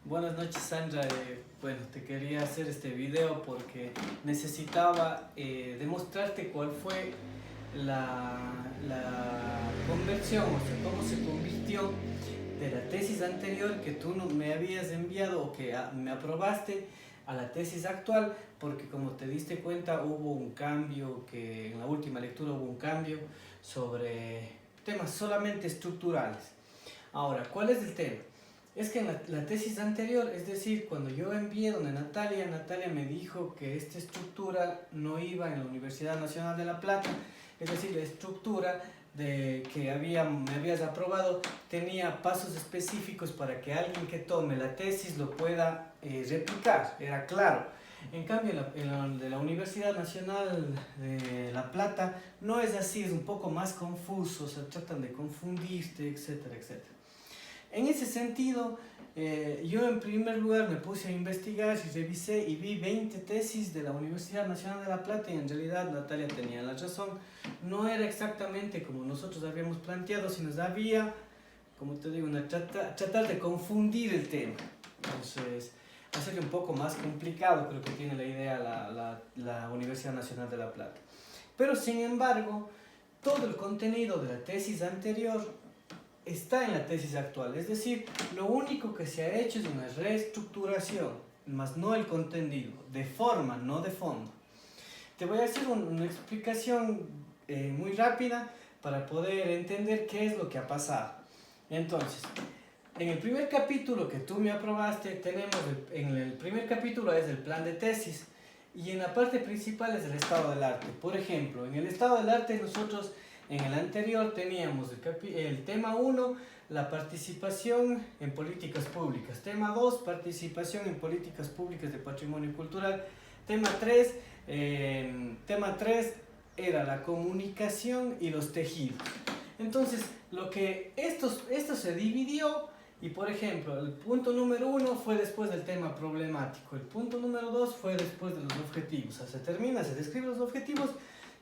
Buenas noches, Sandra. Bueno, te quería hacer este video porque necesitaba demostrarte cuál fue la conversión, o sea, cómo se convirtió de la tesis anterior que tú no me habías enviado o que me aprobaste a la tesis actual, porque como te diste cuenta hubo un cambio, que en la última lectura hubo un cambio sobre temas solamente estructurales. Ahora, ¿cuál es el tema? Es que en la tesis anterior, es decir, cuando yo envié donde Natalia me dijo que esta estructura no iba en la Universidad Nacional de La Plata, es decir, la estructura me habías aprobado tenía pasos específicos para que alguien que tome la tesis lo pueda replicar, era claro. En cambio, de la Universidad Nacional de La Plata no es así, es un poco más confuso, se tratan de confundirte, etcétera, etcétera. En ese sentido, yo en primer lugar me puse a investigar y revisé y vi 20 tesis de la Universidad Nacional de La Plata y en realidad Natalia tenía la razón. No era exactamente como nosotros habíamos planteado, sino había, como te digo, tratar de confundir el tema. Entonces, hacerlo un poco más complicado, creo que tiene la idea la Universidad Nacional de La Plata. Pero sin embargo, todo el contenido de la tesis anterior está en la tesis actual, es decir, lo único que se ha hecho es una reestructuración, más no el contenido, de forma, no de fondo. Te voy a hacer una explicación muy rápida para poder entender qué es lo que ha pasado. Entonces, en el primer capítulo que tú me aprobaste, en el primer capítulo es el plan de tesis y en la parte principal es el estado del arte. Por ejemplo, en el estado del arte nosotros en el anterior teníamos el tema 1, la participación en políticas públicas. Tema 2, participación en políticas públicas de patrimonio cultural. Tema 3 era la comunicación y los tejidos. Entonces, esto se dividió y, por ejemplo, el punto número 1 fue después del tema problemático. El punto número 2 fue después de los objetivos. O sea, se describen los objetivos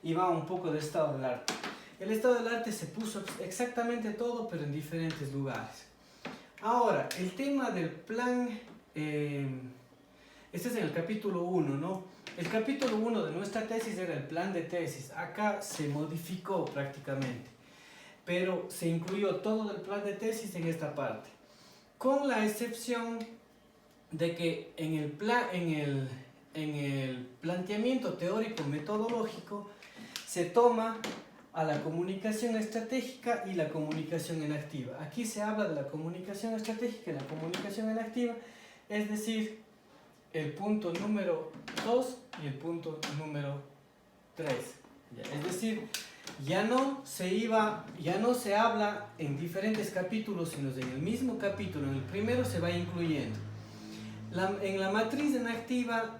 y va un poco del estado del arte. El estado del arte se puso exactamente todo, pero en diferentes lugares. Ahora, el tema del plan, este es en el capítulo 1, ¿no? El capítulo 1 de nuestra tesis era el plan de tesis. Acá se modificó prácticamente, pero se incluyó todo el plan de tesis en esta parte, con la excepción de que en el planteamiento teórico metodológico se toma a la comunicación estratégica y la comunicación en activa. Aquí se habla de la comunicación estratégica y la comunicación en activa, es decir, el punto número 2 y el punto número 3. Es decir, ya no se habla en diferentes capítulos, sino en el mismo capítulo, en el primero se va incluyendo. En la matriz en activa,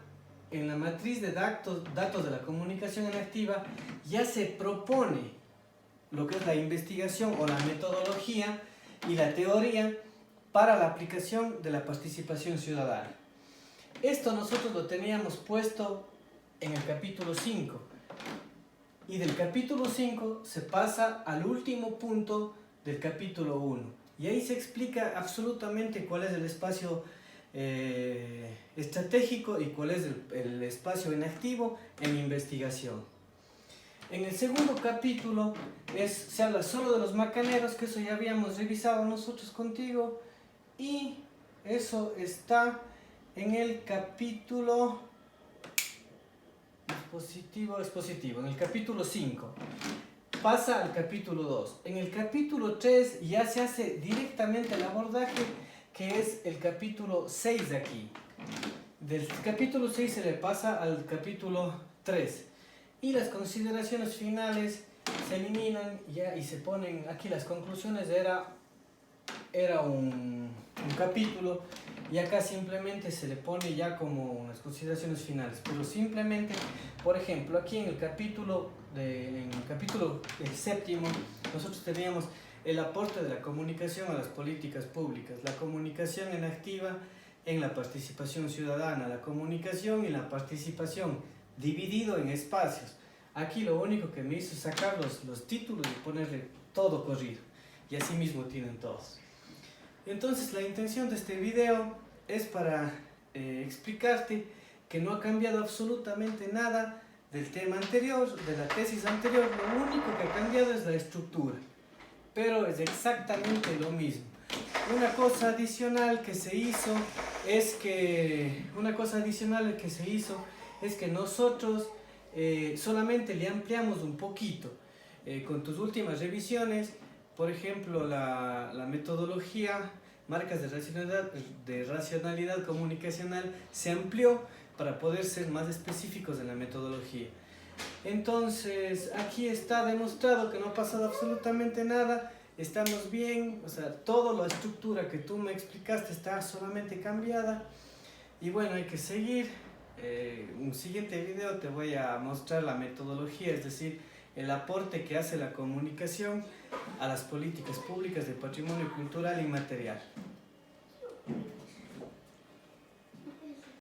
en la matriz de datos de la comunicación en activa, ya se propone lo que es la investigación o la metodología y la teoría para la aplicación de la participación ciudadana. Esto nosotros lo teníamos puesto en el capítulo 5 y del capítulo 5 se pasa al último punto del capítulo 1 y ahí se explica absolutamente cuál es el espacio estratégico y cuál es el espacio en activo en investigación. En el segundo capítulo se habla solo de los macaneros, que eso ya habíamos revisado nosotros contigo, y eso está en el capítulo expositivo, en el capítulo 5. Pasa al capítulo 2. En el capítulo 3 ya se hace directamente el abordaje, que es el capítulo 6 de aquí. Del capítulo 6 se le pasa al capítulo 3. Y las consideraciones finales se eliminan ya y se ponen aquí las conclusiones. Era un capítulo y acá simplemente se le pone ya como unas consideraciones finales. Pero simplemente, por ejemplo, aquí en el capítulo séptimo, nosotros teníamos el aporte de la comunicación a las políticas públicas, la comunicación en activa en la participación ciudadana, la comunicación y la participación dividido en espacios. Aquí lo único que me hizo es sacar los títulos y ponerle todo corrido y así mismo tienen todos. Entonces la intención de este video es para explicarte que no ha cambiado absolutamente nada del tema anterior, de la tesis anterior. Lo único que ha cambiado es la estructura, pero es exactamente lo mismo. Una cosa adicional que se hizo es que nosotros solamente le ampliamos un poquito. Con tus últimas revisiones, por ejemplo, la metodología, marcas de racionalidad comunicacional, se amplió para poder ser más específicos en la metodología. Entonces, aquí está demostrado que no ha pasado absolutamente nada, estamos bien, o sea, toda la estructura que tú me explicaste está solamente cambiada. Y bueno, hay que seguir. En un siguiente video te voy a mostrar la metodología, es decir, el aporte que hace la comunicación a las políticas públicas de patrimonio cultural inmaterial.